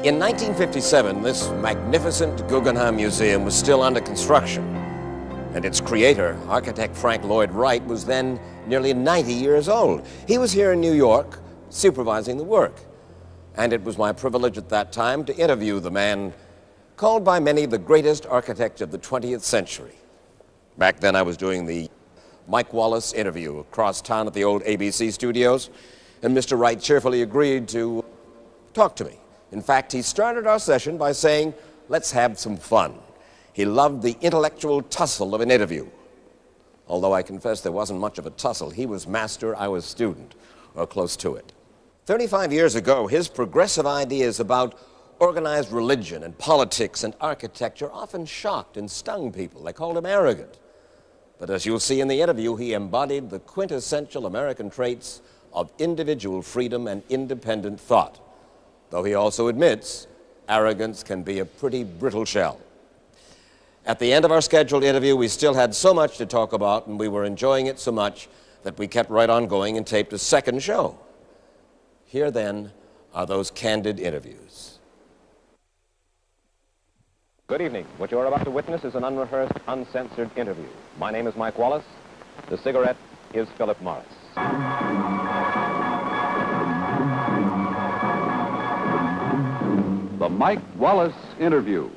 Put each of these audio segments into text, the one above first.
In 1957, this magnificent Guggenheim Museum was still under construction, and its creator, architect Frank Lloyd Raitt, was then nearly 90 years old. He was here in New York, supervising the work, and it was my privilege at that time to interview the man called by many the greatest architect of the 20th century. Back then I was doing the Майк Уоллас interview across town at the old ABC studios, and Mr. Wright cheerfully agreed to talk to me. In fact, he started our session by saying, let's have some fun. He loved the intellectual tussle of an interview. Although I confess there wasn't much of a tussle. He was master, I was student, or close to it. 35 years ago, his progressive ideas about organized religion and politics and architecture often shocked and stung people. They called him arrogant. But as you'll see in the interview, he embodied the quintessential American traits of individual freedom and independent thought. Though he also admits arrogance can be a pretty brittle shell. At the end of our scheduled interview, we still had so much to talk about, and we were enjoying it so much that we kept right on going and taped a second show. Here, then, are those candid interviews. Good evening. What you're about to witness is an unrehearsed, uncensored interview. My name is Mike Wallace. The cigarette is Philip Morris. The Mike Wallace Interview.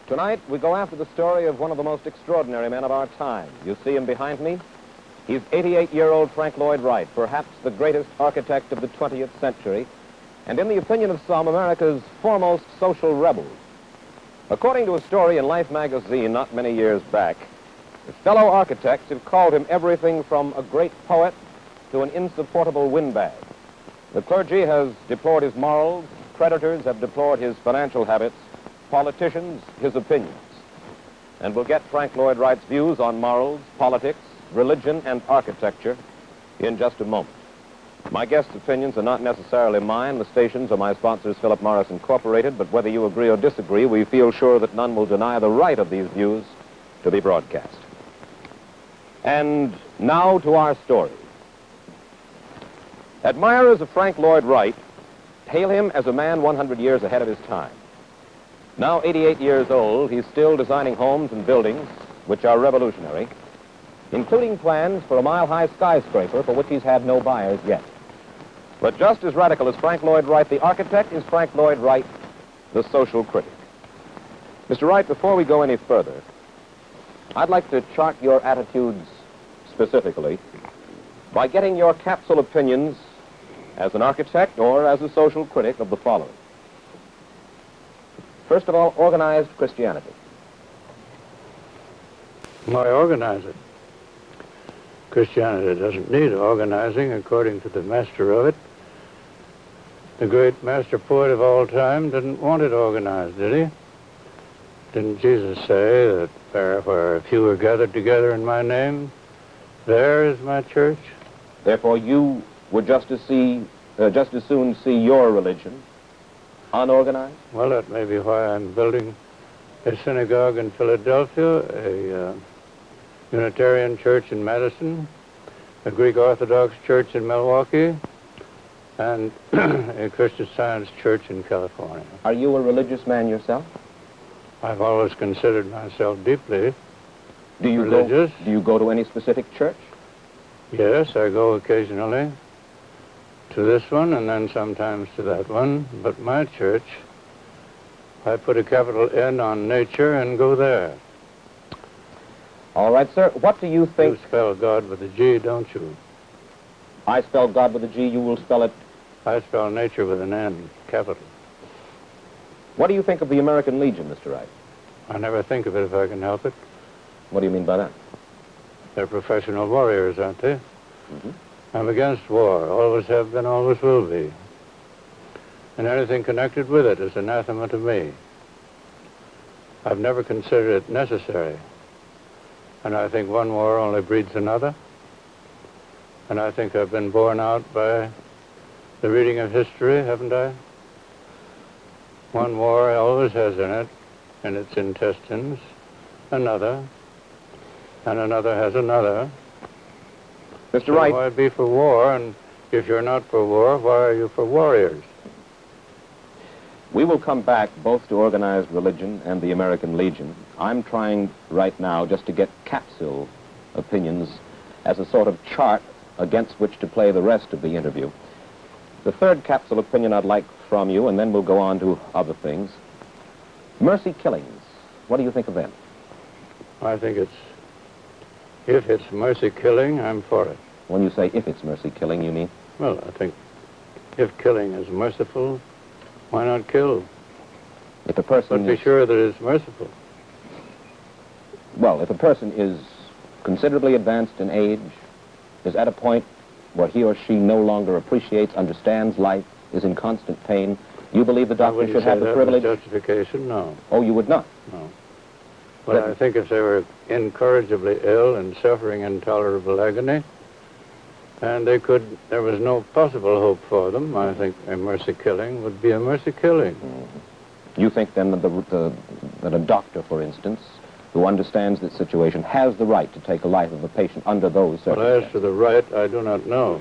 Tonight, we go after the story of one of the most extraordinary men of our time. You see him behind me? He's 88-year-old Frank Lloyd Raitt, perhaps the greatest architect of the 20th century, and in the opinion of some, America's foremost social rebel. According to a story in Life magazine not many years back, his fellow architects have called him everything from a great poet to an insupportable windbag. The clergy has deplored his morals, creditors have deplored his financial habits, politicians his opinions. And we'll get Frank Lloyd Wright's views on morals, politics, religion, and architecture in just a moment. My guest's opinions are not necessarily mine. The stations are my sponsors, Philip Morris Incorporated, but whether you agree or disagree, we feel sure that none will deny the right of these views to be broadcast. And now to our story. Admirers of Frank Lloyd Raitt hail him as a man 100 years ahead of his time. Now 88 years old, he's still designing homes and buildings which are revolutionary, including plans for a mile-high skyscraper for which he's had no buyers yet. But just as radical as Frank Lloyd Raitt, the architect, is Frank Lloyd Raitt, the social critic. Mr. Wright, before we go any further, I'd like to chart your attitudes specifically by getting your capsule opinions as an architect or as a social critic of the following. First of all, organized Christianity. Why organize it? Christianity doesn't need organizing, according to the master of it. The great master poet of all time didn't want it organized, did he? Didn't Jesus say that where a few are gathered together in my name, there is my church? Therefore, you would just as soon see your religion unorganized? Well, that may be why I'm building a synagogue in Philadelphia, a Unitarian church in Madison, a Greek Orthodox church in Milwaukee, and a Christian Science church in California. Are you a religious man yourself? I've always considered myself deeply religious. Do you go to any specific church? Yes, I go occasionally to this one and then sometimes to that one. But my church, I put a capital N on nature and go there. All right, sir. What do you think? You spell God with a G, don't you? I spell God with a G. You will spell it? I spell nature with an N, capital. What do you think of the American Legion, Mr. Wright? I never think of it if I can help it. What do you mean by that? They're professional warriors, aren't they? Mm-hmm. I'm against war. Always have been, always will be. And anything connected with it is anathema to me. I've never considered it necessary. And I think one war only breeds another. And I think I've been borne out by the reading of history, haven't I? One war always has in its intestines, another, and another has another. Mr. Wright. So I'd be for war, and If you're not for war, why are you for warriors? We will come back both to organized religion and the American Legion. I'm trying right now just to get capsule opinions as a sort of chart against which to play the rest of the interview. The third capsule opinion I'd like from you, and then we'll go on to other things. Mercy killings. What do you think of them? I think if it's mercy killing, I'm for it. When you say if it's mercy killing, you mean? Well, I think if killing is merciful, why not kill? If a person But be sure that it's merciful. Well, if a person is considerably advanced in age, is at a point where he or she no longer appreciates, understands life, is in constant pain, you believe the doctor should have the privilege? Justification? No. Oh, you would not? No. But I think if they were incorrigibly ill and suffering intolerable agony, and there was no possible hope for them, I think a mercy killing would be a mercy killing. Mm-hmm. You think then that a doctor, for instance, who understands this situation, has the right to take the life of a patient under those circumstances? Well, as to the right, I do not know.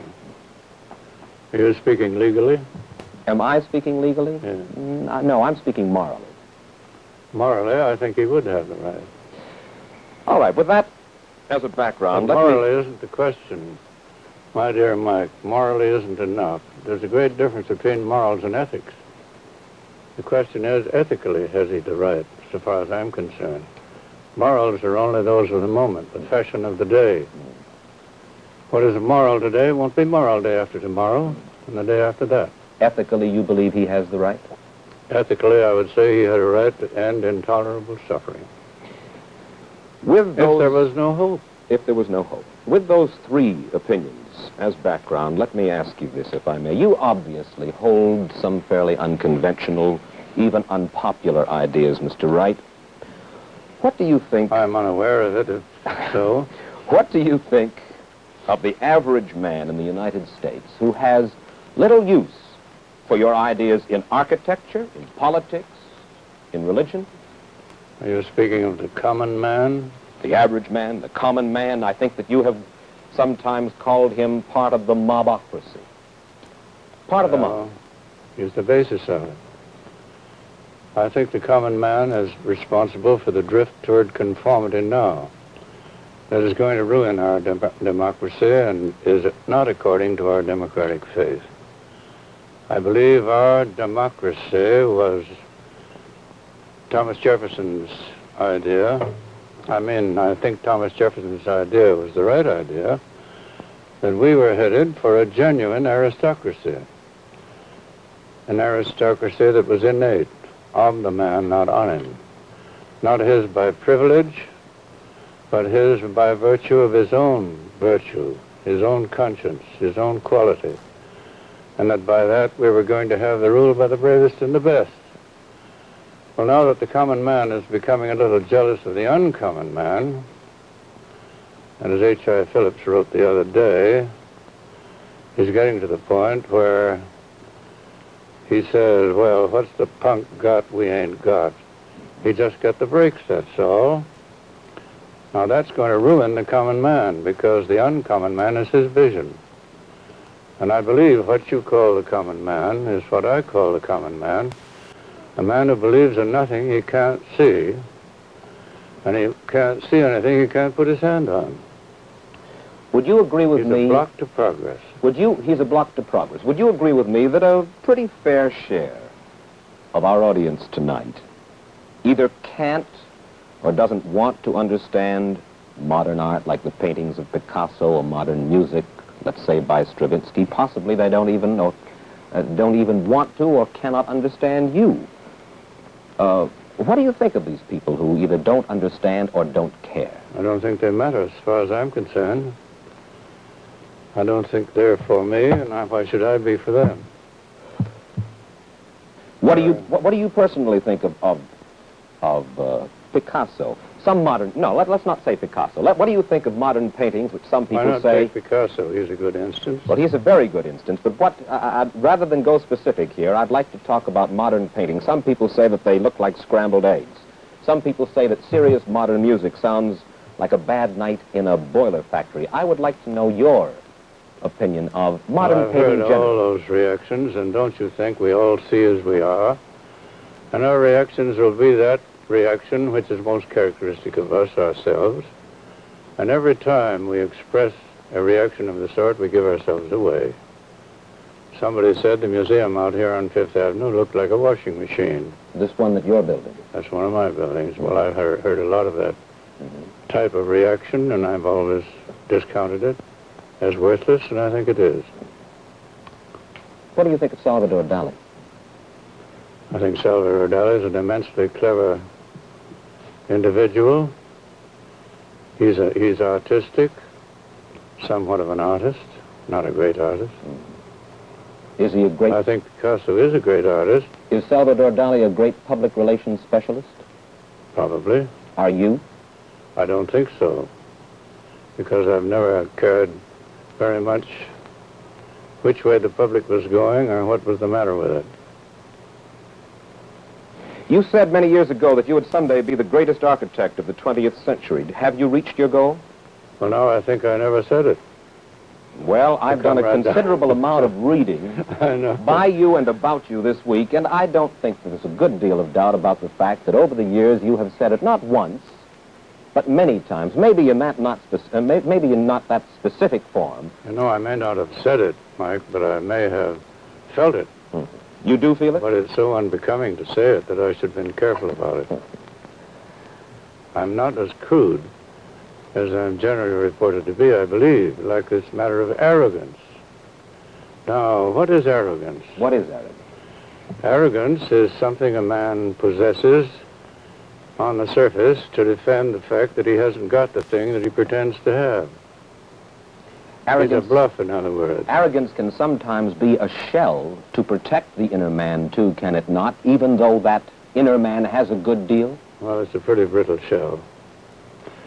Are you speaking legally? Am I speaking legally? Yeah. No, I'm speaking morally. Morally, I think he would have the right. All right, with that as a background, But morally isn't the question, my dear Mike. Morally isn't enough. There's a great difference between morals and ethics. The question is, ethically, has he the right, so far as I'm concerned? Morals are only those of the moment, the fashion of the day. What is moral today won't be moral day after tomorrow, and the day after that. Ethically, you believe he has the right? Ethically, I would say he had a right to end intolerable suffering. With those, if there was no hope. If there was no hope. With those three opinions as background, let me ask you this, if I may. You obviously hold some fairly unconventional, even unpopular ideas, Mr. Wright. What do you think... I'm unaware of it, if so. What do you think of the average man in the United States who has little use for your ideas in architecture, in politics, in religion? Are you speaking of the common man? The average man, the common man. I think that you have sometimes called him part of the mobocracy. Part of the mob. He's the basis of it. I think the common man is responsible for the drift toward conformity now. That is going to ruin our democracy and is not according to our democratic faith. I believe our democracy was Thomas Jefferson's idea. I think Thomas Jefferson's idea was the right idea, that we were headed for a genuine aristocracy. An aristocracy that was innate, of the man, not on him. Not his by privilege, but his by virtue of his own virtue, his own conscience, his own quality. And that by that we were going to have the rule by the bravest and the best. Well, now that the common man is becoming a little jealous of the uncommon man, and as H.I. Phillips wrote the other day, he's getting to the point where he says, well, what's the punk got we ain't got? He just got the brakes, that's all. Now that's going to ruin the common man, because the uncommon man is his vision. And I believe what you call the common man is what I call the common man. A man who believes in nothing he can't see, and he can't see anything he can't put his hand on. Would you agree with me? He's a block to progress. He's a block to progress. Would you agree with me that a pretty fair share of our audience tonight either can't or doesn't want to understand modern art, like the paintings of Picasso, or modern music, let's say by Stravinsky? Possibly they don't even want to or cannot understand you. What do you think of these people who either don't understand or don't care? I don't think they matter as far as I'm concerned. I don't think they're for me, and why should I be for them? What do you personally think of Picasso? Some modern... No, let's not say Picasso. What do you think of modern paintings, which some people say... Why not say... take Picasso? He's a good instance. Well, he's a very good instance, but rather than go specific here, I'd like to talk about modern paintings. Some people say that they look like scrambled eggs. Some people say that serious modern music sounds like a bad night in a boiler factory. I would like to know your opinion of modern I've painting heard generally? all those reactions, and don't you think we all see as we are? And our reactions will be that reaction which is most characteristic of us ourselves. And every time we express a reaction of the sort, we give ourselves away. Somebody said the museum out here on Fifth Avenue looked like a washing machine. This one that you're building? That's one of my buildings. Well, I've heard a lot of that type of reaction, and I've always discounted it as worthless, and I think it is. What do you think of Salvador Dali? I think Salvador Dali is an immensely clever individual. He's artistic, somewhat of an artist, not a great artist. Is he a great... I think Picasso is a great artist. Is Salvador Dali a great public relations specialist? Probably. Are you? I don't think so, because I've never cared very much which way the public was going or what was the matter with it. You said many years ago that you would someday be the greatest architect of the 20th century. Have you reached your goal? Well, no, I think I never said it. Well, I've done a considerable amount of reading I know. by you and about you this week, and I don't think there's a good deal of doubt about the fact that over the years you have said it not once, but many times, maybe in not that specific form. You know, I may not have said it, Mike, but I may have felt it. You do feel it? But it's so unbecoming to say it that I should have been careful about it. I'm not as crude as I'm generally reported to be, I believe, like this matter of arrogance. Now, what is arrogance? What is arrogance? Arrogance is something a man possesses on the surface to defend the fact that he hasn't got the thing that he pretends to have. Arrogance, it's a bluff, in other words. Arrogance can sometimes be a shell to protect the inner man, too, can it not, even though that inner man has a good deal? Well, it's a pretty brittle shell.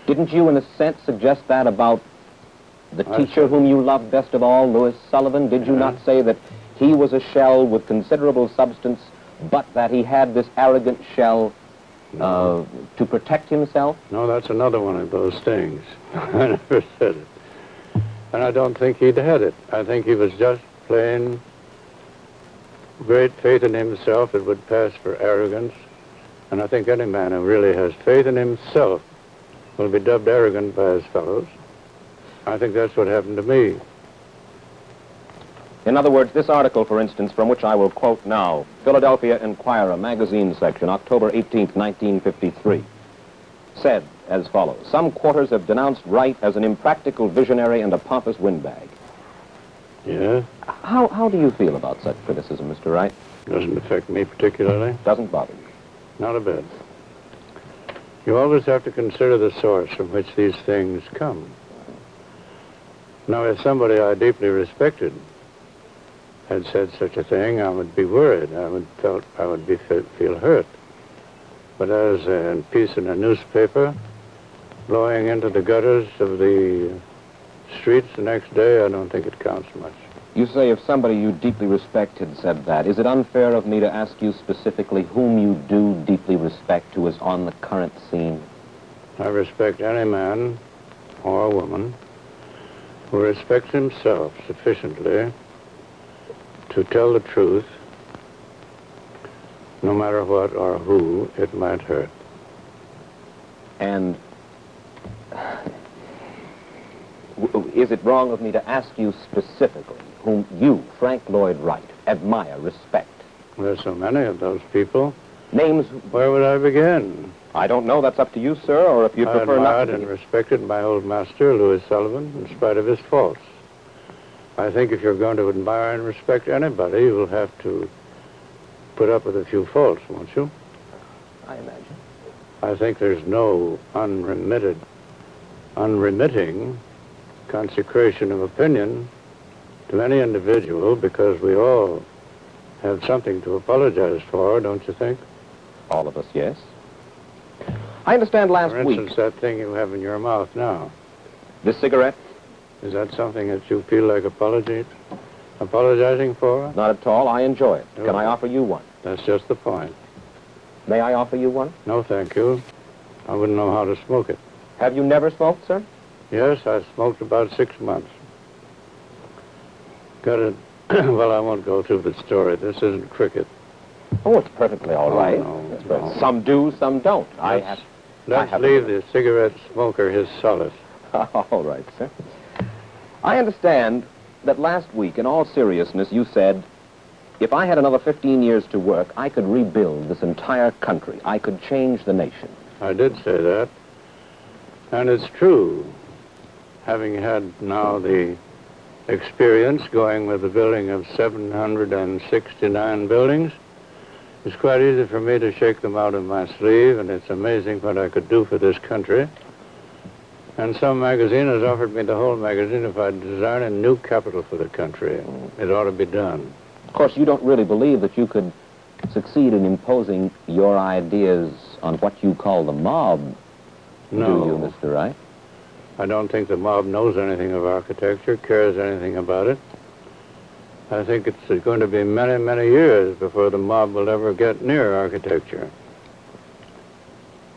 Didn't you, in a sense, suggest that about the teacher whom you loved best of all, Louis Sullivan? Did you not say that he was a shell with considerable substance, but that he had this arrogant shell to protect himself? No, that's another one of those things. I never said it. And I don't think he'd had it. I think he was just plain great faith in himself that would pass for arrogance. And I think any man who really has faith in himself will be dubbed arrogant by his fellows. I think that's what happened to me. In other words, this article, for instance, from which I will quote now, Philadelphia Inquirer magazine section, October 18th, 1953, said as follows: some quarters have denounced Wright as an impractical visionary and a pompous windbag. Yeah? How do you feel about such criticism, Mr. Wright? Doesn't affect me particularly. Doesn't bother you? Not a bit. You always have to consider the source from which these things come. Now, if somebody I deeply respected had said such a thing, I would be worried. I would feel hurt. But as a piece in a newspaper blowing into the gutters of the streets the next day, I don't think it counts much. You say if somebody you deeply respect had said that. Is it unfair of me to ask you specifically whom you do deeply respect who is on the current scene? I respect any man or woman who respects himself sufficiently to tell the truth, no matter what or who it might hurt. And is it wrong of me to ask you specifically whom you, Frank Lloyd Raitt, admire, respect? There's so many of those people. Names? Where would I begin? I don't know. That's up to you, sir, or if you prefer not to. I admired and respected my old master, Louis Sullivan, in spite of his faults. I think if you're going to admire and respect anybody, you will have to put up with a few faults, won't you? I imagine. I think there's no unremitting consecration of opinion to any individual, because we all have something to apologize for, don't you think? All of us, yes. I understand last week... For instance, that thing you have in your mouth now. This cigarette? Is that something that you feel like apologizing for? Not at all. I enjoy it. Can I offer you one? That's just the point. May I offer you one? No, thank you. I wouldn't know how to smoke it. Have you never smoked, sir? Yes, I smoked about 6 months. Got it. Well, I won't go through the story. This isn't cricket. Oh, it's perfectly all right. No. Some do, some don't. Let's leave the cigarette smoker his solace. All right, sir. I understand that last week, in all seriousness, you said, if I had another 15 years to work, I could rebuild this entire country. I could change the nation. I did say that. And it's true. Having had now the experience going with the building of 769 buildings, it's quite easy for me to shake them out of my sleeve, and it's amazing what I could do for this country. And some magazine has offered me the whole magazine if I'd design a new capital for the country. It ought to be done. Of course, you don't really believe that you could succeed in imposing your ideas on what you call the mob, No. do you, Mr. Wright? I don't think the mob knows anything of architecture, cares anything about it. I think it's going to be many, many years before the mob will ever get near architecture.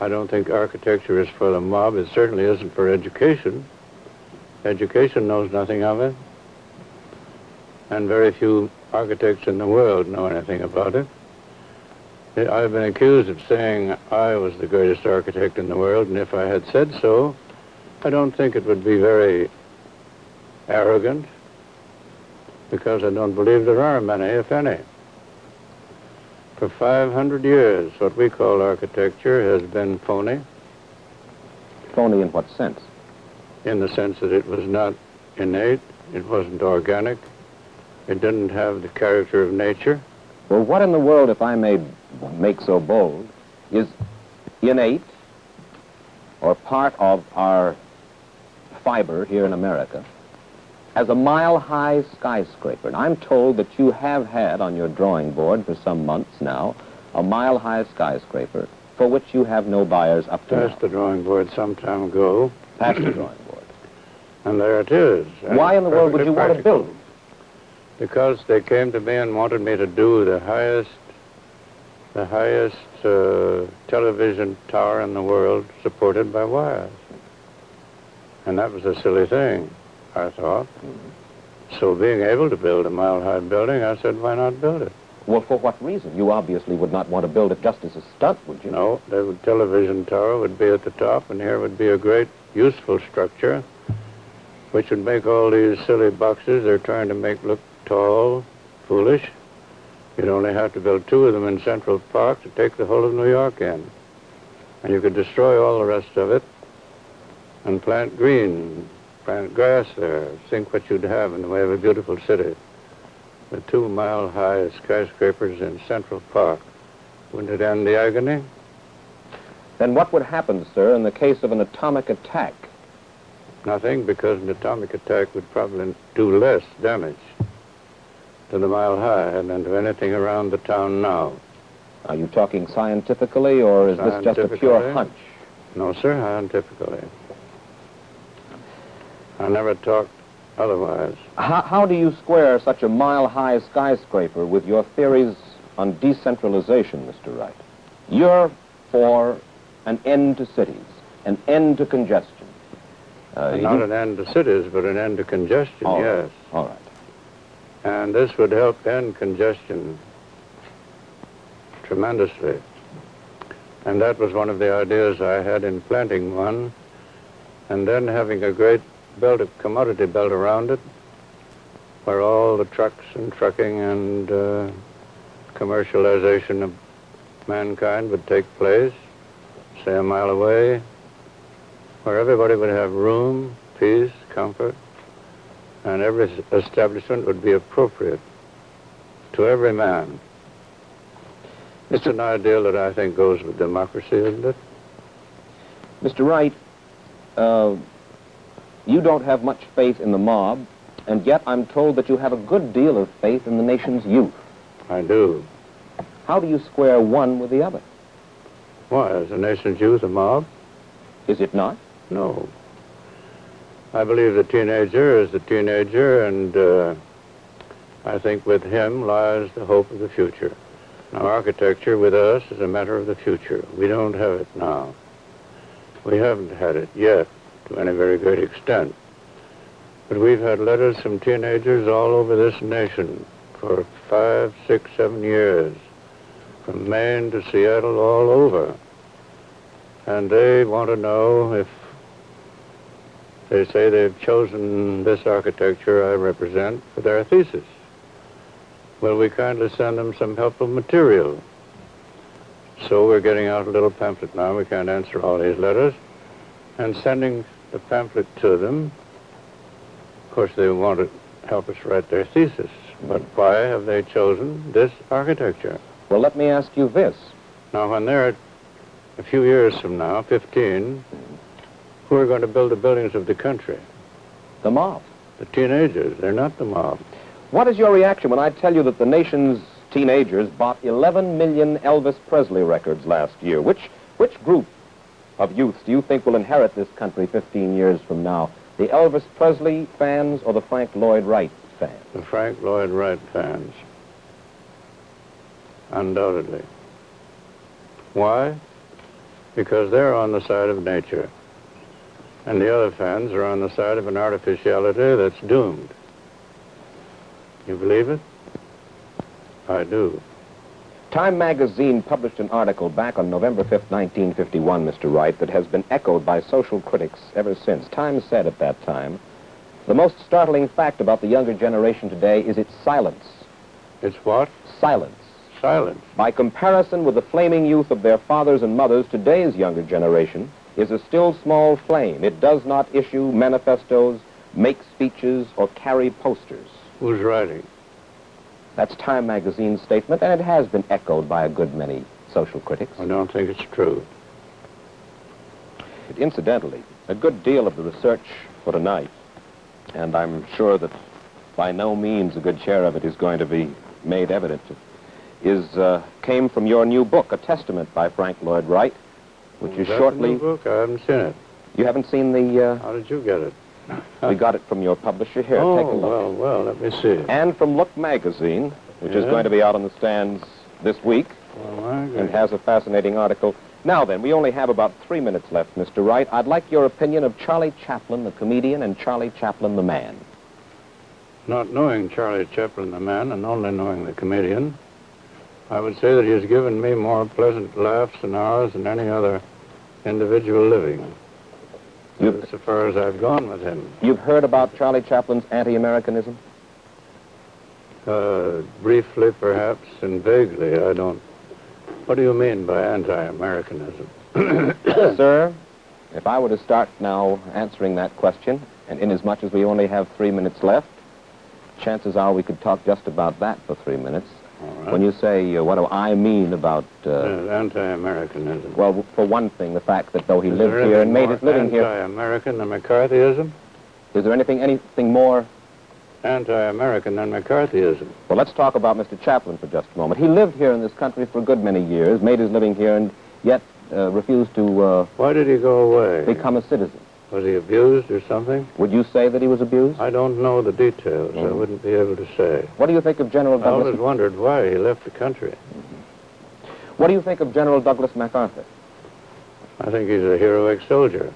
I don't think architecture is for the mob. It certainly isn't for education. Education knows nothing of it. And very few architects in the world know anything about it. I've been accused of saying I was the greatest architect in the world, and if I had said so, I don't think it would be very arrogant, because I don't believe there are many, if any. For 500 years, what we call architecture has been phony. Phony in what sense? In the sense that it was not innate, it wasn't organic, it didn't have the character of nature. Well, what in the world, if I may make so bold, is innate or part of our fiber here in America as a mile-high skyscraper? And I'm told that you have had on your drawing board for some months now a mile-high skyscraper for which you have no buyers up to now. Passed the drawing board some time ago. Passed the drawing board. And there it is. Why in the world would you want to build it? Because they came to me and wanted me to do the highest television tower in the world supported by wires. And that was a silly thing, I thought. So being able to build a mile-high building, I said, why not build it? Well, for what reason? You obviously would not want to build it just as a stunt, would you? No, the television tower would be at the top, and here would be a great, useful structure, which would make all these silly boxes they're trying to make look tall, foolish. You'd only have to build 2 of them in Central Park to take the whole of New York in. And you could destroy all the rest of it and plant green, plant grass there. Think what you'd have in the way of a beautiful city. The 2-mile-high skyscrapers in Central Park. Wouldn't it end the agony? Then what would happen, sir, in the case of an atomic attack? Nothing, because an atomic attack would probably do less damage to the Mile High than to anything around the town now. Are you talking scientifically, or is this just a pure hunch? No, sir, scientifically. I never talked otherwise. How do you square such a mile-high skyscraper with your theories on decentralization, Mr. Wright? You're for an end to cities, an end to congestion. Not an end to cities, but an end to congestion, yes. All right. And this would help end congestion tremendously. And that was one of the ideas I had in planting one, and then having a great belt, a commodity belt around it, where all the trucks and trucking and commercialization of mankind would take place, say a mile away, where everybody would have room, peace, comfort, and every establishment would be appropriate to every man. It's an ideal that I think goes with democracy, isn't it? Mr. Wright, you don't have much faith in the mob, and yet I'm told that you have a good deal of faith in the nation's youth. I do. How do you square one with the other? Why, is the nation's youth a mob? Is it not? No. I believe the teenager is the teenager, and I think with him lies the hope of the future. Now, architecture with us is a matter of the future. We don't have it now. We haven't had it yet to any very great extent. But we've had letters from teenagers all over this nation for 5, 6, 7 years, from Maine to Seattle, all over. And they want to know if, they say they've chosen this architecture I represent for their thesis. Will we kindly send them some helpful material? So we're getting out a little pamphlet now. We can't answer all these letters. And sending the pamphlet to them. Of course, they want to help us write their thesis. But why have they chosen this architecture? Well, let me ask you this. Now, when they're a few years from now, 15, who are going to build the buildings of the country? The mob. The teenagers. They're not the mob. What is your reaction when I tell you that the nation's teenagers bought 11 million Elvis Presley records last year? Which group of youths do you think will inherit this country 15 years from now? The Elvis Presley fans or the Frank Lloyd Raitt fans? The Frank Lloyd Raitt fans. Undoubtedly. Why? Because they're on the side of nature. And the other fans are on the side of an artificiality that's doomed. You believe it? I do. Time magazine published an article back on November 5th, 1951, Mr. Wright, that has been echoed by social critics ever since. Time said at that time, the most startling fact about the younger generation today is its silence. It's what? Silence. Silence. By comparison with the flaming youth of their fathers and mothers, today's younger generation is a still small flame. It does not issue manifestos, make speeches, or carry posters. Who's writing? That's Time magazine's statement, and it has been echoed by a good many social critics. I don't think it's true. Incidentally, a good deal of the research for tonight, and I'm sure that by no means a good share of it is going to be made evident, came from your new book, A Testament by Frank Lloyd Raitt, which is shortly... New book? I haven't seen it. You haven't seen the... How did you get it? We got it from your publisher here. Take a look. Well, let me see. And from Look magazine, which is going to be out on the stands this week, and has a fascinating article. Now then, we only have about 3 minutes left, Mr. Wright. I'd like your opinion of Charlie Chaplin, the comedian, and Charlie Chaplin, the man. Not knowing Charlie Chaplin, the man, and only knowing the comedian, I would say that he has given me more pleasant laughs and hours than any other individual living. That's as far as I've gone with him. You've heard about Charlie Chaplin's anti-Americanism? Briefly, perhaps, and vaguely. I don't... What do you mean by anti-Americanism? Sir, if I were to start now answering that question, and inasmuch as we only have 3 minutes left, chances are we could talk just about that for 3 minutes. Right. When you say, what do I mean about... anti-Americanism. Well, for one thing, the fact that though he lived here and made his living here... Anti-American than McCarthyism? Is there anything more... Anti-American than McCarthyism? Well, let's talk about Mr. Chaplin for just a moment. He lived here in this country for a good many years, made his living here, and yet refused to... Why did he go away? Become a citizen. Was he abused or something? Would you say that he was abused? I don't know the details. I wouldn't be able to say. What do you think of General Douglas... I always wondered why he left the country. What do you think of General Douglas MacArthur? I think he's a heroic soldier.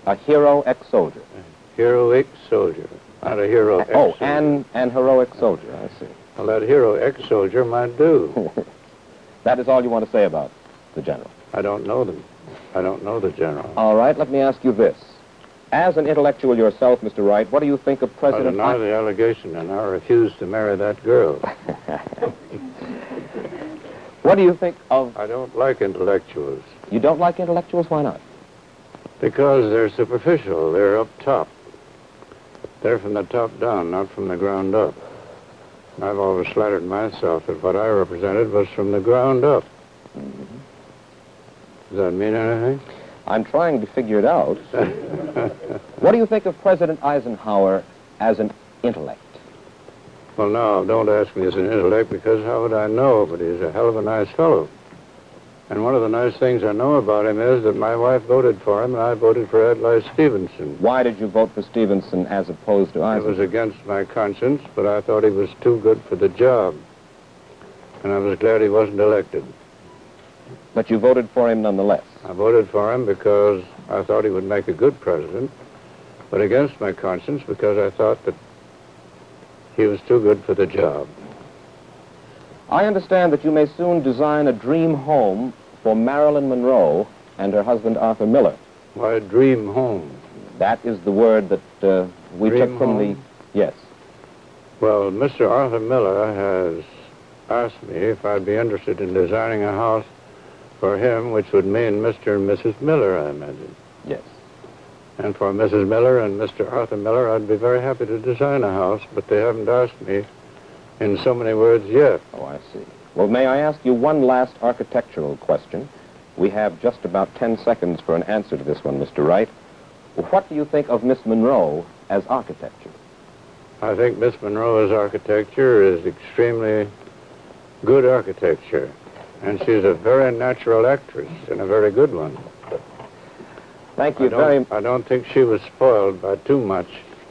A hero ex-soldier? Heroic soldier. Not a hero ex-soldier. Oh, and heroic soldier, I see. Well, that hero ex-soldier might do. That is all you want to say about the general? I don't know them. I don't know the general. All right, let me ask you this. As an intellectual yourself, Mr. Wright, what do you think of President... I deny the allegation, and I refuse to marry that girl. What do you think of... I don't like intellectuals. You don't like intellectuals? Why not? Because they're superficial. They're up top. They're from the top down, not from the ground up. And I've always flattered myself that what I represented was from the ground up. Does that mean anything? I'm trying to figure it out. What do you think of President Eisenhower as an intellect? Well, now, don't ask me as an intellect, because how would I know? But he's a hell of a nice fellow. And one of the nice things I know about him is that my wife voted for him, and I voted for Adlai Stevenson. Why did you vote for Stevenson as opposed to Eisenhower? It was against my conscience, but I thought he was too good for the job. And I was glad he wasn't elected. But you voted for him nonetheless? I voted for him because I thought he would make a good president, but against my conscience because I thought that he was too good for the job. I understand that you may soon design a dream home for Marilyn Monroe and her husband Arthur Miller. Why, dream home? That is the word that we Dream took from home? the... Yes. Well, Mr. Arthur Miller has asked me if I'd be interested in designing a house for him, which would mean Mr. and Mrs. Miller, I imagine. Yes. And for Mrs. Miller and Mr. Arthur Miller, I'd be very happy to design a house, but they haven't asked me in so many words yet. Oh, I see. Well, may I ask you one last architectural question? We have just about 10 seconds for an answer to this one, Mr. Wright. What do you think of Miss Monroe as architecture? I think Miss Monroe's architecture is extremely good architecture, and she's a very natural actress and a very good one. Thank you very much. I don't think she was spoiled by too much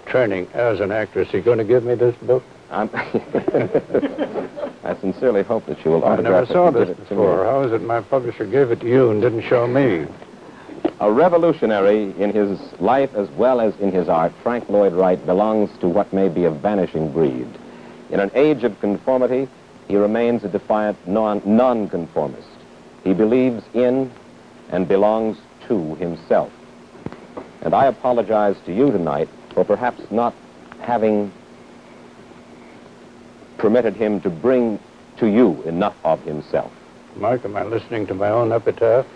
training as an actress. Are you going to give me this book? I sincerely hope that you will I never autograph it saw and give this it to before. me. How is it my publisher gave it to you and didn't show me? A revolutionary in his life as well as in his art, Frank Lloyd Raitt belongs to what may be a vanishing breed. In an age of conformity, he remains a defiant nonconformist. He believes in and belongs to himself. And I apologize to you tonight for perhaps not having permitted him to bring to you enough of himself. Mike, am I listening to my own epitaph?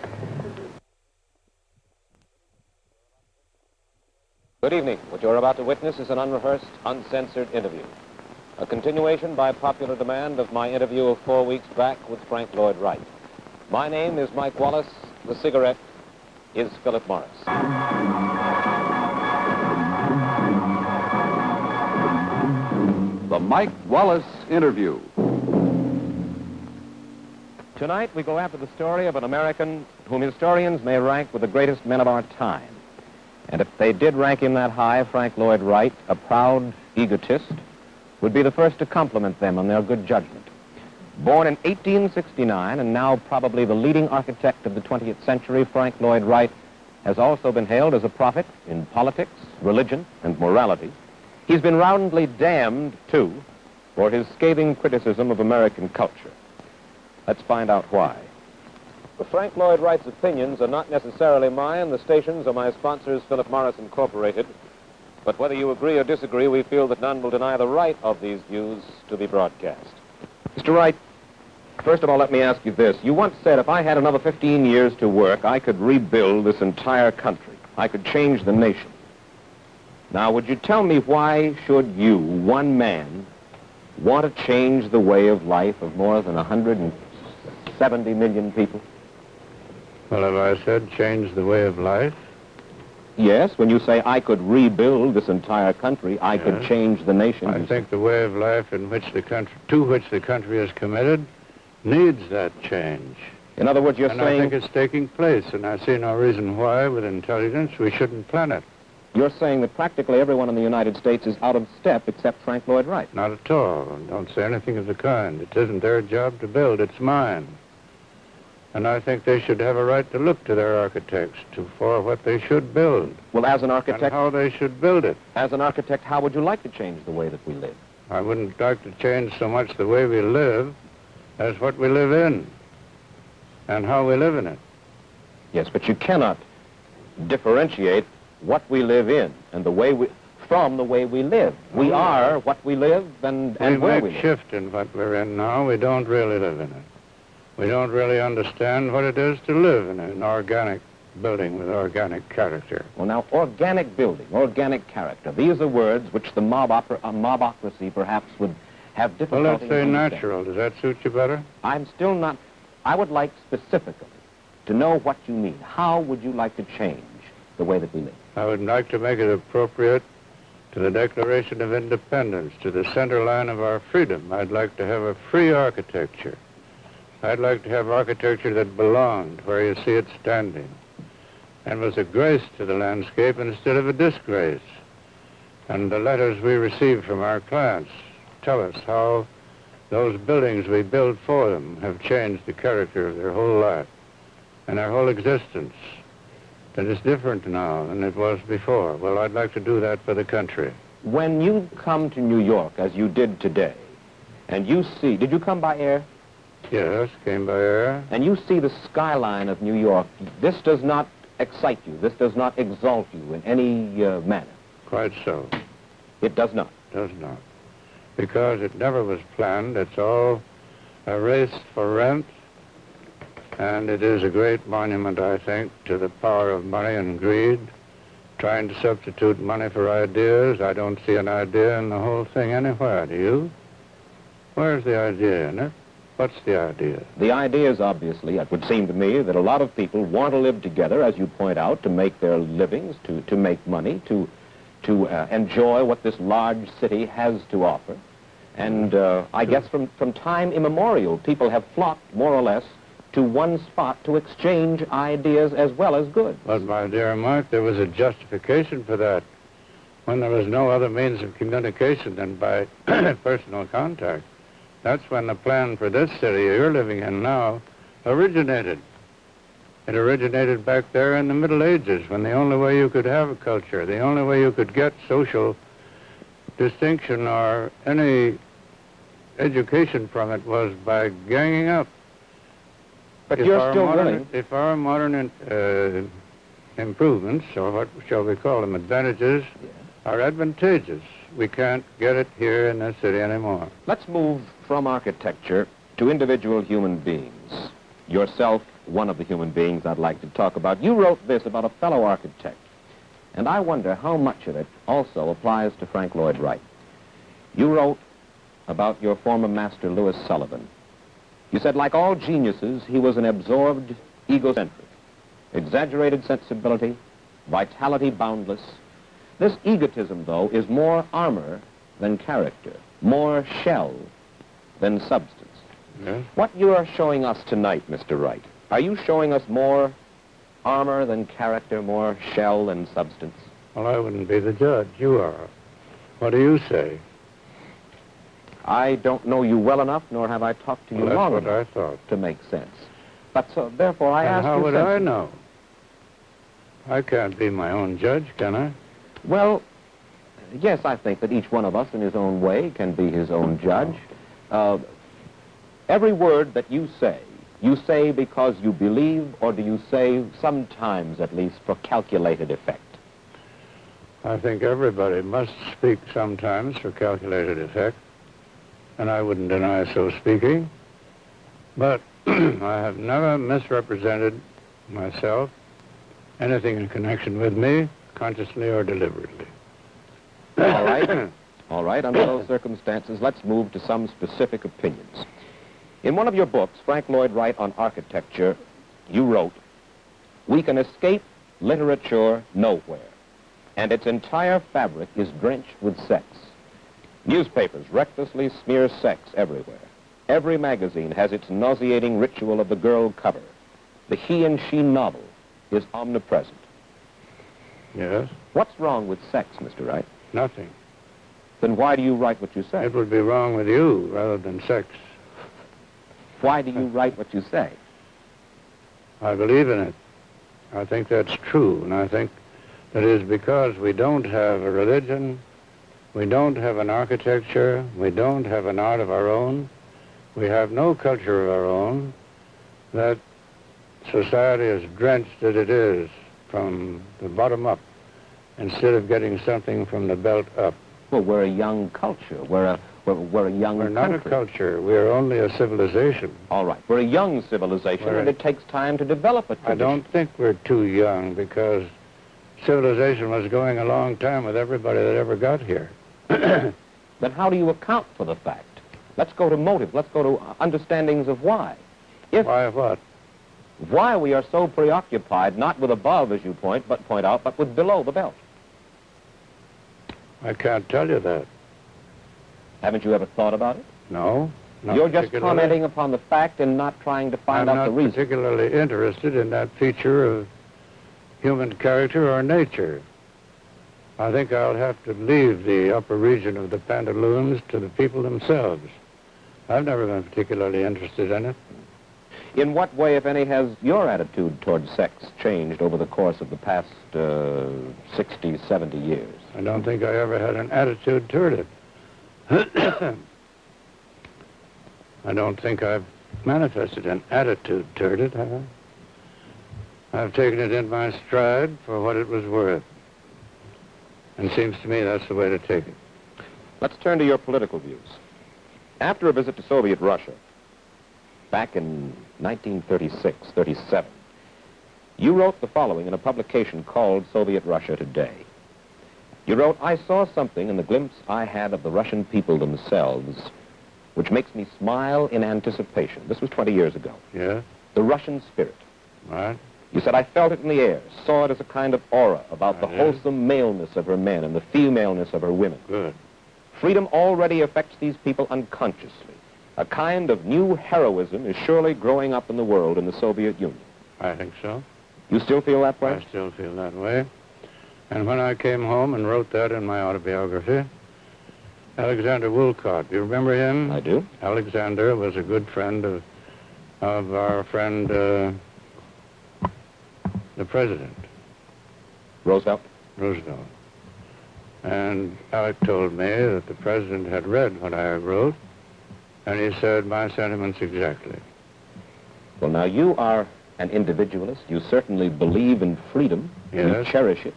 Good evening. What you're about to witness is an unrehearsed, uncensored interview. A continuation by popular demand of my interview of 4 weeks back with Frank Lloyd Raitt. My name is Mike Wallace. The cigarette is Philip Morris. The Mike Wallace Interview. Tonight we go after the story of an American whom historians may rank with the greatest men of our time. And if they did rank him that high, Frank Lloyd Raitt, a proud egotist, would be the first to compliment them on their good judgment. Born in 1869 and now probably the leading architect of the 20th century, Frank Lloyd Raitt has also been hailed as a prophet in politics, religion, and morality. He's been roundly damned, too, for his scathing criticism of American culture. Let's find out why. But Frank Lloyd Wright's opinions are not necessarily mine. The stations are my sponsors, Philip Morris Incorporated. But whether you agree or disagree, we feel that none will deny the right of these views to be broadcast. Mr. Wright, first of all, let me ask you this. You once said if I had another 15 years to work, I could rebuild this entire country. I could change the nation. Now, would you tell me why should you, one man, want to change the way of life of more than 170 million people? Well, have I said change the way of life? Yes, when you say I could rebuild this entire country, I could change the nation. I think the way of life in which the country, to which the country is committed needs that change. In other words, you're and saying... I think it's taking place, and I see no reason why, with intelligence, we shouldn't plan it. You're saying that practically everyone in the United States is out of step except Frank Lloyd Raitt. Not at all. Don't say anything of the kind. It isn't their job to build. It's mine. And I think they should have a right to look to their architects for what they should build. Well, as an architect... And how they should build it. As an architect, how would you like to change the way that we live? I wouldn't like to change so much the way we live as what we live in and how we live in it. Yes, but you cannot differentiate what we live in and the way we... from the way we live. We are what we live and where we live. We make shift in what we're in now. We don't really live in it. We don't really understand what it is to live in an organic building with organic character. Well, now, organic building, organic character, these are words which the mobocracy perhaps would have difficulty. Well, let's say natural. Does that suit you better? I'm still not... I would like specifically to know what you mean. How would you like to change the way that we live? I would like to make it appropriate to the Declaration of Independence, to the center line of our freedom. I'd like to have a free architecture. I'd like to have architecture that belonged where you see it standing and was a grace to the landscape instead of a disgrace. And the letters we receive from our clients tell us how those buildings we build for them have changed the character of their whole life and their whole existence. that it's different now than it was before. Well, I'd like to do that for the country. When you come to New York, as you did today, and you see, did you come by air? Yes, came by air. And you see the skyline of New York, this does not excite you, this does not exalt you in any manner? Quite so. It does not? Does not. Because it never was planned. It's all a race for rent, and it is a great monument, I think, to the power of money and greed, trying to substitute money for ideas. I don't see an idea in the whole thing anywhere, do you? Where's the idea in it? What's the idea? The idea is obviously, it would seem to me, that a lot of people want to live together, as you point out, to make their livings, to make money, to enjoy what this large city has to offer. And I guess from time immemorial, people have flocked, more or less, to one spot to exchange ideas as well as goods. But, my dear Mark, there was a justification for that when there was no other means of communication than by personal contact. That's when the plan for this city you're living in now originated. It originated back there in the Middle Ages, when the only way you could have a culture, the only way you could get social distinction or any education from it was by ganging up. But you're still willing. If our modern improvements, or what shall we call them, advantages, are advantageous, we can't get it here in this city anymore. Let's move from architecture to individual human beings. Yourself, one of the human beings I'd like to talk about. You wrote this about a fellow architect, and I wonder how much of it also applies to Frank Lloyd Wright. You wrote about your former master, Louis Sullivan. You said, like all geniuses, he was an absorbed egocentric, exaggerated sensibility, vitality boundless. This egotism, though, is more armor than character, more shell than substance. Yes. What you are showing us tonight, Mr. Wright, are you showing us more armor than character, more shell than substance? Well, I wouldn't be the judge. You are. What do you say? I don't know you well enough, nor have I talked to you long enough to make sense. But so, therefore, I ask you... how would I know? I can't be my own judge, can I? Well, yes, I think that each one of us in his own way can be his own judge. Every word that you say because you believe, or do you say sometimes, at least, for calculated effect? I think everybody must speak sometimes for calculated effect, and I wouldn't deny so speaking. But I have never misrepresented myself, anything in connection with me, consciously or deliberately. All right. All right, under those circumstances, let's move to some specific opinions. In one of your books, Frank Lloyd Wright on Architecture, you wrote, "We can escape literature nowhere, and its entire fabric is drenched with sex. Newspapers recklessly smear sex everywhere. Every magazine has its nauseating ritual of the girl cover. The he and she novel is omnipresent." Yes? What's wrong with sex, Mr. Wright? Nothing. Then why do you write what you say? It would be wrong with you rather than sex. Why do you write what you say? I believe in it. I think that's true, and I think that is because we don't have a religion, we don't have an architecture, we don't have an art of our own, we have no culture of our own, that society is drenched as it is from the bottom up, instead of getting something from the belt up. Well, we're a young culture. We're a young We're not country. a culture. We're only a civilization. All right. We're a young civilization, and it takes time to develop a tradition. I don't think we're too young, because civilization was going a long time with everybody that ever got here. Then how do you account for the fact? Let's go to motives. Let's go to understandings of why. Why what? Why we are so preoccupied, not with above, as you point out, but with below the belt. I can't tell you that. Haven't you ever thought about it? No. You're just commenting upon the fact and not trying to find out the reason. I'm not particularly interested in that feature of human character or nature. I think I'll have to leave the upper region of the pantaloons to the people themselves. I've never been particularly interested in it. In what way, if any, has your attitude toward sex changed over the course of the past 60, 70 years? I don't think I ever had an attitude toward it. I don't think I've manifested an attitude toward it, have I? I've taken it in my stride for what it was worth. And it seems to me that's the way to take it. Let's turn to your political views. After a visit to Soviet Russia, back in 1936-37, you wrote the following in a publication called Soviet Russia Today. You wrote, "I saw something in the glimpse I had of the Russian people themselves which makes me smile in anticipation." This was 20 years ago. Yeah? The Russian spirit. Right. You said, "I felt it in the air, saw it as a kind of aura about the wholesome maleness of her men and the femaleness of her women." Good. Freedom already affects these people unconsciously. A kind of new heroism is surely growing up in the world in the Soviet Union. I think so. You still feel that way? I still feel that way. And when I came home and wrote that in my autobiography, Alexander Woolcott, do you remember him? I do. Alexander was a good friend of our friend, the president. Roosevelt? Roosevelt. And Alec told me that the president had read what I wrote, and he said my sentiments exactly. Well, now, you are an individualist. You certainly believe in freedom. Yes. You cherish it.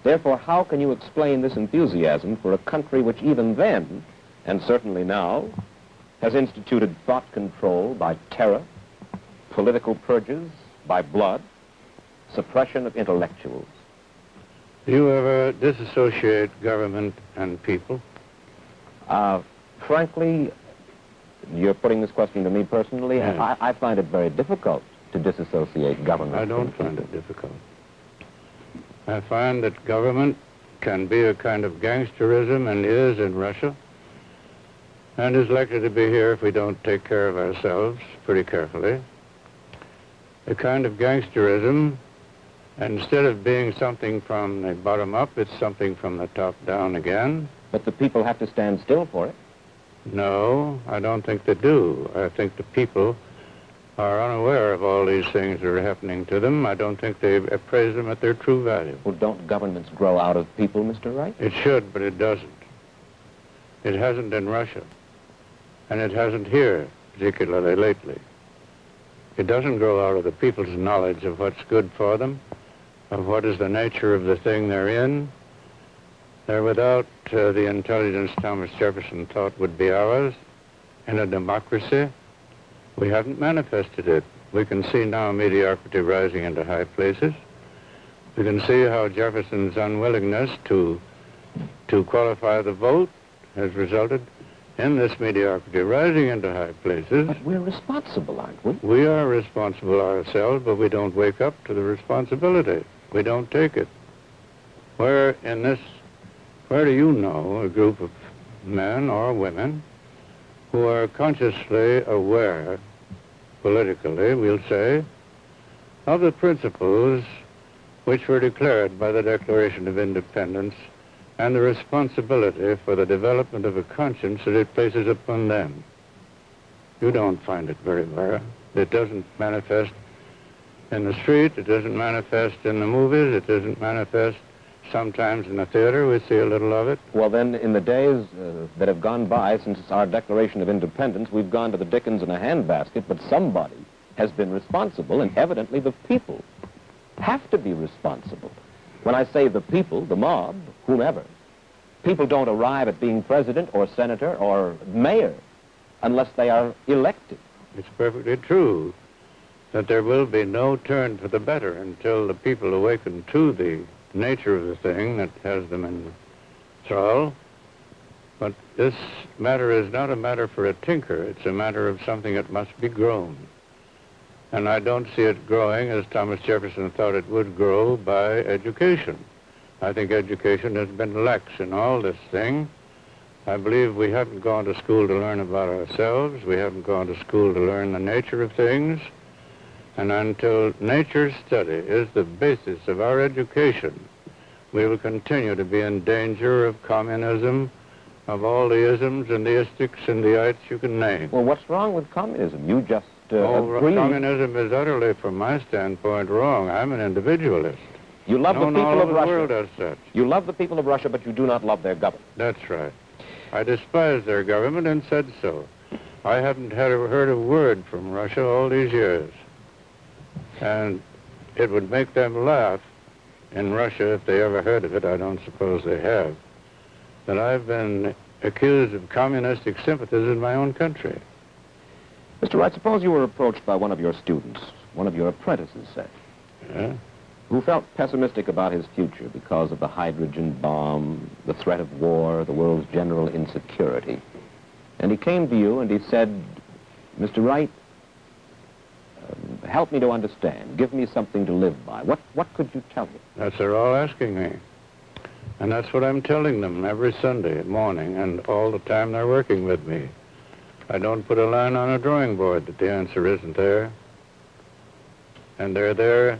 Therefore, how can you explain this enthusiasm for a country which even then, and certainly now, has instituted thought control by terror, political purges by blood, suppression of intellectuals? Do you ever disassociate government and people? Frankly, you're putting this question to me personally. Yes. I find it very difficult to disassociate government. I don't find it difficult. I find that government can be a kind of gangsterism, and is in Russia, and is likely to be here if we don't take care of ourselves pretty carefully. A kind of gangsterism, instead of being something from the bottom up, it's something from the top down again. But the people have to stand still for it. No, I don't think they do. I think the people are unaware of all these things that are happening to them. I don't think they appraise them at their true value. Well, don't governments grow out of people, Mr. Wright? It should, but it doesn't. It hasn't in Russia, and it hasn't here, particularly lately. It doesn't grow out of the people's knowledge of what's good for them, of what is the nature of the thing they're in. They're without the intelligence Thomas Jefferson thought would be ours in a democracy. We haven't manifested it. We can see now mediocrity rising into high places. We can see how Jefferson's unwillingness to qualify the vote has resulted in this mediocrity rising into high places. But we're responsible, aren't we? We are responsible ourselves, but we don't wake up to the responsibility. We don't take it. Where do you know a group of men or women who are consciously aware, politically, we'll say, of the principles which were declared by the Declaration of Independence and the responsibility for the development of a conscience that it places upon them? You don't find it very rare. It doesn't manifest in the street, it doesn't manifest in the movies, it doesn't manifest sometimes in the theater. We see a little of it. Well, then, in the days that have gone by since our Declaration of Independence, we've gone to the Dickens in a handbasket, but somebody has been responsible, and evidently the people have to be responsible. When I say the people, the mob, whomever, people don't arrive at being president or senator or mayor unless they are elected. It's perfectly true that there will be no turn for the better until the people awaken to the nature of the thing that has them in thrall. But this matter is not a matter for a tinker. It's a matter of something that must be grown. And I don't see it growing as Thomas Jefferson thought it would grow, by education. I think education has been lax in all this thing. I believe we haven't gone to school to learn about ourselves. We haven't gone to school to learn the nature of things. And until nature study is the basis of our education, we will continue to be in danger of communism, of all the isms and the istics and the ites you can name. Well, what's wrong with communism? You just agree... Communism is utterly, from my standpoint, wrong. I'm an individualist. You love the people all of over Russia. The world as such. You love the people of Russia, but you do not love their government. That's right. I despise their government and said so. I haven't heard a word from Russia all these years. And it would make them laugh in Russia if they ever heard of it. I don't suppose they have. That I've been accused of communistic sympathies in my own country. Mr. Wright, suppose you were approached by one of your students, one of your apprentices, say, Yeah? who felt pessimistic about his future because of the hydrogen bomb, the threat of war, the world's general insecurity. And he came to you and he said, Mr. Wright, help me to understand. Give me something to live by. What could you tell him? That's they're all asking me. And that's what I'm telling them every Sunday morning and all the time they're working with me. I don't put a line on a drawing board that the answer isn't there. And they're there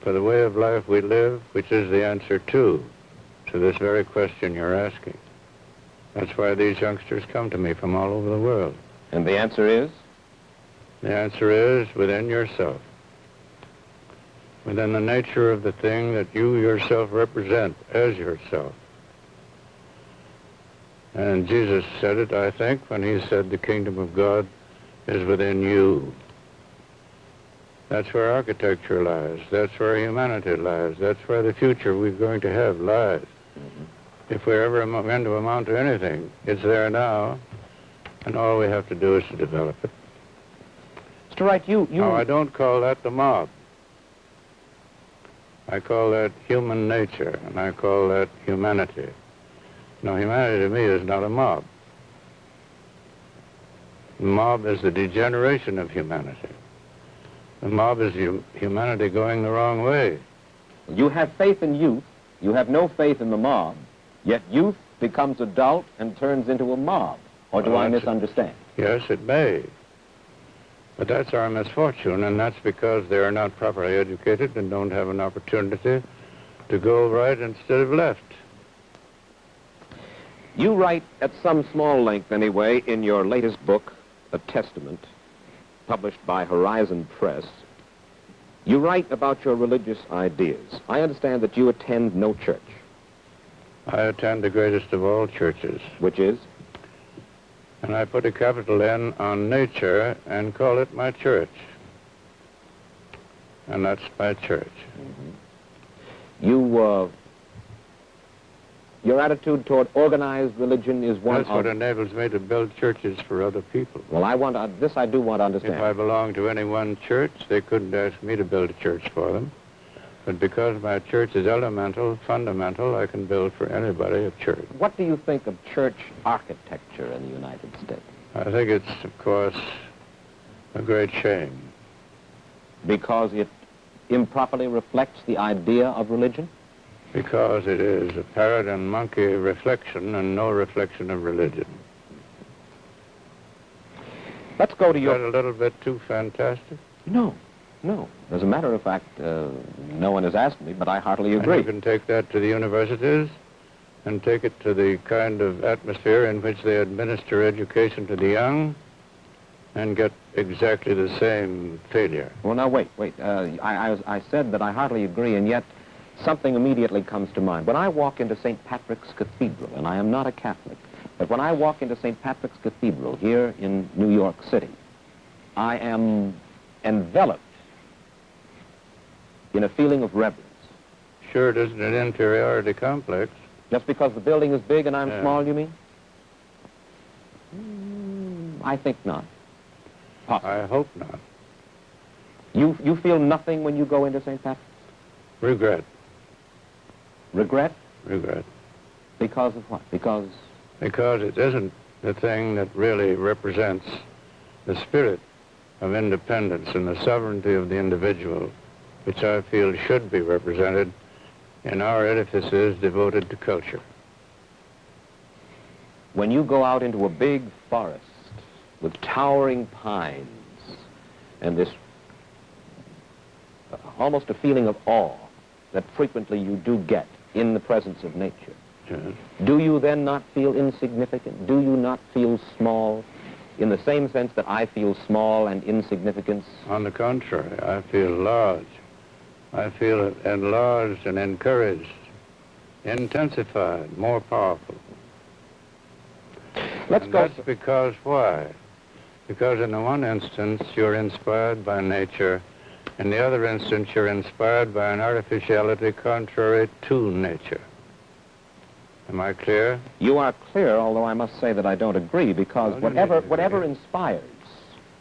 for the way of life we live, which is the answer to this very question you're asking. That's why these youngsters come to me from all over the world. And the answer is? The answer is within yourself. Within the nature of the thing that you yourself represent as yourself. And Jesus said it, I think, when he said the kingdom of God is within you. That's where architecture lies. That's where humanity lies. That's where the future we're going to have lies. If we're ever going to amount to anything, it's there now, and all we have to do is to develop it. Mr. Wright, you... No, I don't call that the mob. I call that human nature, and I call that humanity. No, humanity to me is not a mob. The mob is the degeneration of humanity. The mob is humanity going the wrong way. You have faith in youth. You have no faith in the mob. Yet youth becomes adult and turns into a mob. Or do I misunderstand? Yes, it may. But that's our misfortune, and that's because they are not properly educated and don't have an opportunity to go right instead of left. You write at some small length, anyway, in your latest book, A Testament, published by Horizon Press. You write about your religious ideas. I understand that you attend no church. I attend the greatest of all churches. Which is? And I put a capital N on nature and call it my church. And that's my church. Mm-hmm. Your attitude toward organized religion is one That's what enables me to build churches for other people. Well, this I do want to understand. If I belonged to any one church, they couldn't ask me to build a church for them. But because my church is elemental, fundamental, I can build for anybody a church. What do you think of church architecture in the United States? I think it's, of course, a great shame. Because it improperly reflects the idea of religion? Because it is a parrot and monkey reflection and no reflection of religion. Let's go to Is that a little bit too fantastic? No. As a matter of fact, no one has asked me, but I heartily agree. And you can take that to the universities and take it to the kind of atmosphere in which they administer education to the young and get exactly the same failure. Well, now, wait. I said that I heartily agree, and yet something immediately comes to mind. When I walk into St. Patrick's Cathedral, and I am not a Catholic, but when I walk into St. Patrick's Cathedral here in New York City, I am enveloped in a feeling of reverence. Sure, it isn't an inferiority complex. Just because the building is big and I'm small, you mean? I think not. Possibly. I hope not. You feel nothing when you go into St. Patrick's? Regret. Regret? Regret. Because of what? Because it isn't the thing that really represents the spirit of independence and the sovereignty of the individual, which I feel should be represented in our edifices devoted to culture. When you go out into a big forest with towering pines and this almost a feeling of awe that frequently you do get in the presence of nature, Yes. do you then not feel insignificant? Do you not feel small? in the same sense that I feel small and insignificant? On the contrary, I feel large. I feel enlarged and encouraged, intensified, more powerful. Let's go. That's because why? Because in the one instance, you're inspired by nature. In the other instance, you're inspired by an artificiality contrary to nature. Am I clear? You are clear, although I must say that I don't agree, because whatever inspires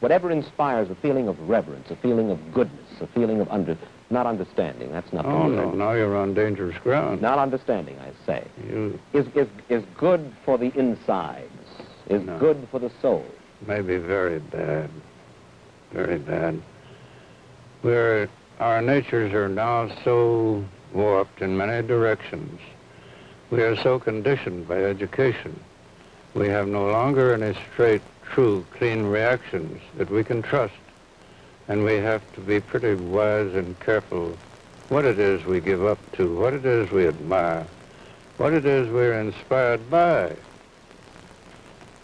a feeling of reverence, a feeling of goodness, a feeling of not understanding, that's not the word. No, now you're on dangerous ground. Not understanding, I say. Is good for the insides, is good for the soul. Maybe very bad, very bad. Our natures are now so warped in many directions. We are so conditioned by education. We have no longer any straight, true, clean reactions that we can trust. And we have to be pretty wise and careful what it is we give up to, what it is we admire, what it is we're inspired by.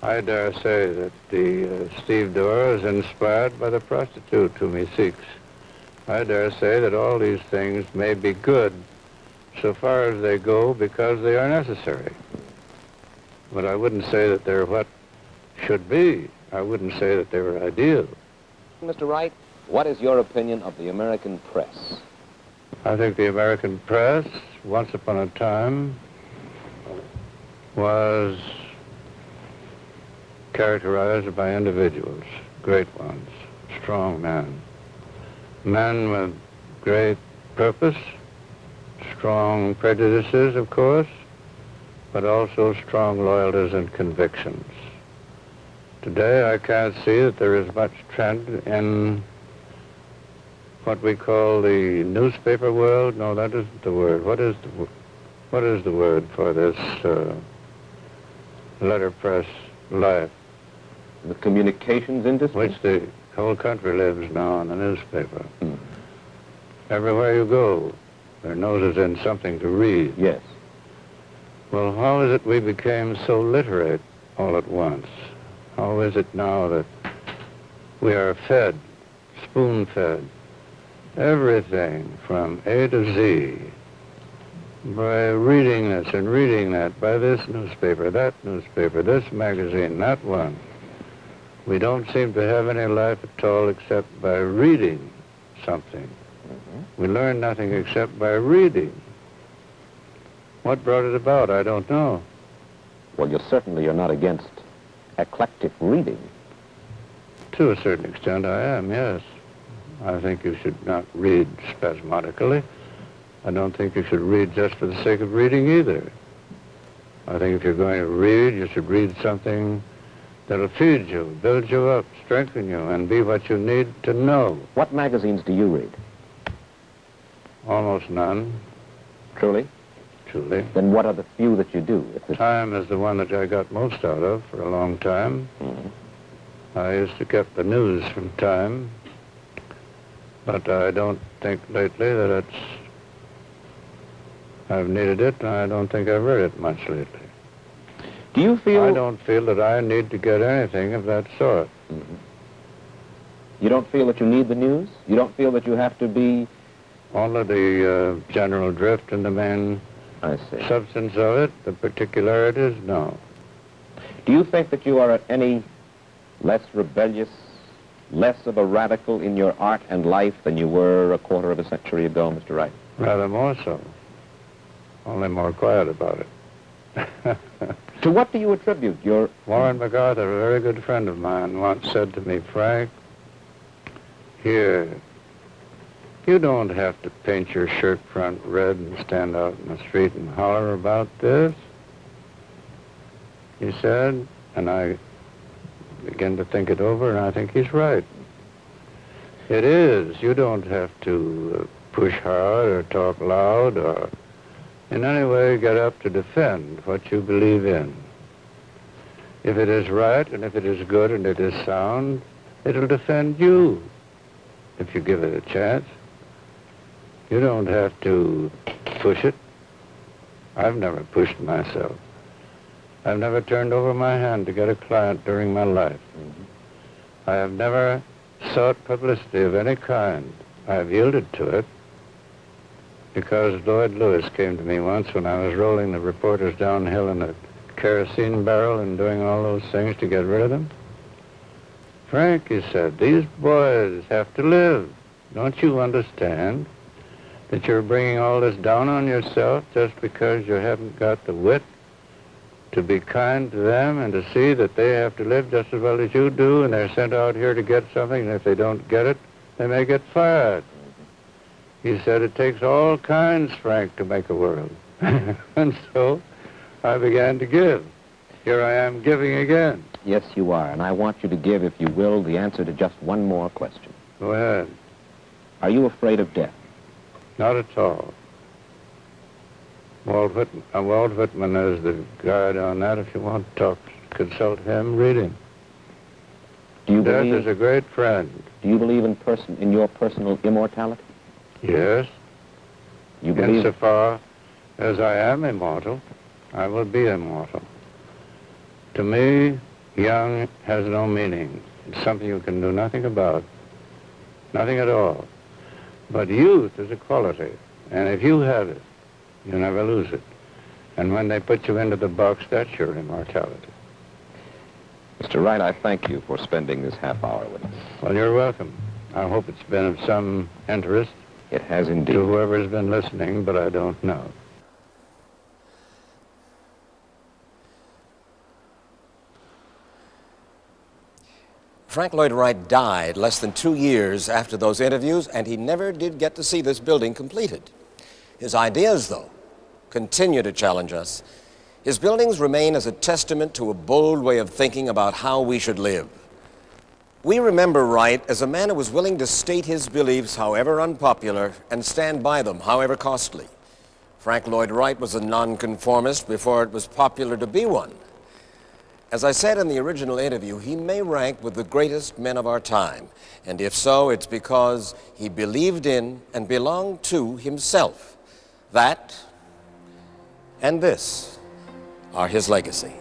I dare say that the stevedore is inspired by the prostitute whom he seeks. I dare say that all these things may be good so far as they go because they are necessary. But I wouldn't say that they're what should be. I wouldn't say that they were ideal. Mr. Wright, what is your opinion of the American press? I think the American press, once upon a time, was characterized by individuals, great ones, strong men. Men with great purpose, strong prejudices, of course, but also strong loyalties and convictions. Today, I can't see that there is much trend in what we call the newspaper world. No, that isn't the word. What is the word for this letterpress life? The communications industry? Which the whole country lives now on the newspaper. Everywhere you go, their nose is in something to read. Yes. Well, how is it we became so literate all at once? How is it now that we are fed, spoon-fed, everything from A to Z, by reading this and reading that, by this newspaper, this magazine, that one. We don't seem to have any life at all except by reading something. We learn nothing except by reading. What brought it about? I don't know. Well, you're not against eclectic reading. To a certain extent, I am, yes. I think you should not read spasmodically. I don't think you should read just for the sake of reading either. I think if you're going to read, you should read something that'll feed you, build you up, strengthen you, and be what you need to know. What magazines do you read? Almost none. Truly? Truly. Then what are the few that you do? Time is the one that I got most out of for a long time. I used to get the news from Time, but I don't think lately that I've needed it, and I don't think I've read it much lately. Do you feel... I don't feel that I need to get anything of that sort. You don't feel that you need the news? You don't feel that you have to be... Only the general drift and the main substance of it, the particularities, no. Do you think that you are any less rebellious, less of a radical in your art and life than you were a quarter of a century ago, Mr. Wright? Rather more so. Only more quiet about it. To what do you attribute your... Warren MacArthur, a very good friend of mine, once said to me, Frank, here, you don't have to paint your shirt front red and stand out in the street and holler about this. He said, and I began to think it over, and I think he's right. It is. You don't have to push hard or talk loud or in any way get up to defend what you believe in. If it is right and if it is good and it is sound, it'll defend you if you give it a chance. You don't have to push it. I've never pushed myself. I've never turned over my hand to get a client during my life. I have never sought publicity of any kind. I have yielded to it because Lloyd Lewis came to me once when I was rolling the reporters downhill in a kerosene barrel and doing all those things to get rid of them. Frank, he said, these boys have to live. Don't you understand that you're bringing all this down on yourself just because you haven't got the wit to be kind to them and to see that they have to live just as well as you do, and they're sent out here to get something, and if they don't get it, they may get fired. He said, it takes all kinds, Frank, to make a world. And so I began to give. Here I am giving again. Yes, you are, and I want you to give, if you will, the answer to just one more question. Go ahead. Are you afraid of death? Not at all. Walt Whitman is the guide on that. If you want to talk, consult him, read him. Do you Death believe, is a great friend. Do you believe in your personal immortality? Yes. You believe? Insofar as I am immortal, I will be immortal. To me, young has no meaning. It's something you can do nothing about. Nothing at all. But youth is a quality, and if you have it, you never lose it. And when they put you into the box, that's your immortality. Mr. Wright, I thank you for spending this half hour with us. Well, you're welcome. I hope it's been of some interest It has indeed. to whoever's been listening, but I don't know. Frank Lloyd Wright died less than 2 years after those interviews, and he never did get to see this building completed. His ideas, though, continue to challenge us. His buildings remain as a testament to a bold way of thinking about how we should live. We remember Wright as a man who was willing to state his beliefs, however unpopular, and stand by them, however costly. Frank Lloyd Wright was a nonconformist before it was popular to be one. As I said in the original interview, he may rank with the greatest men of our time. And if so, it's because he believed in and belonged to himself. That and this are his legacy.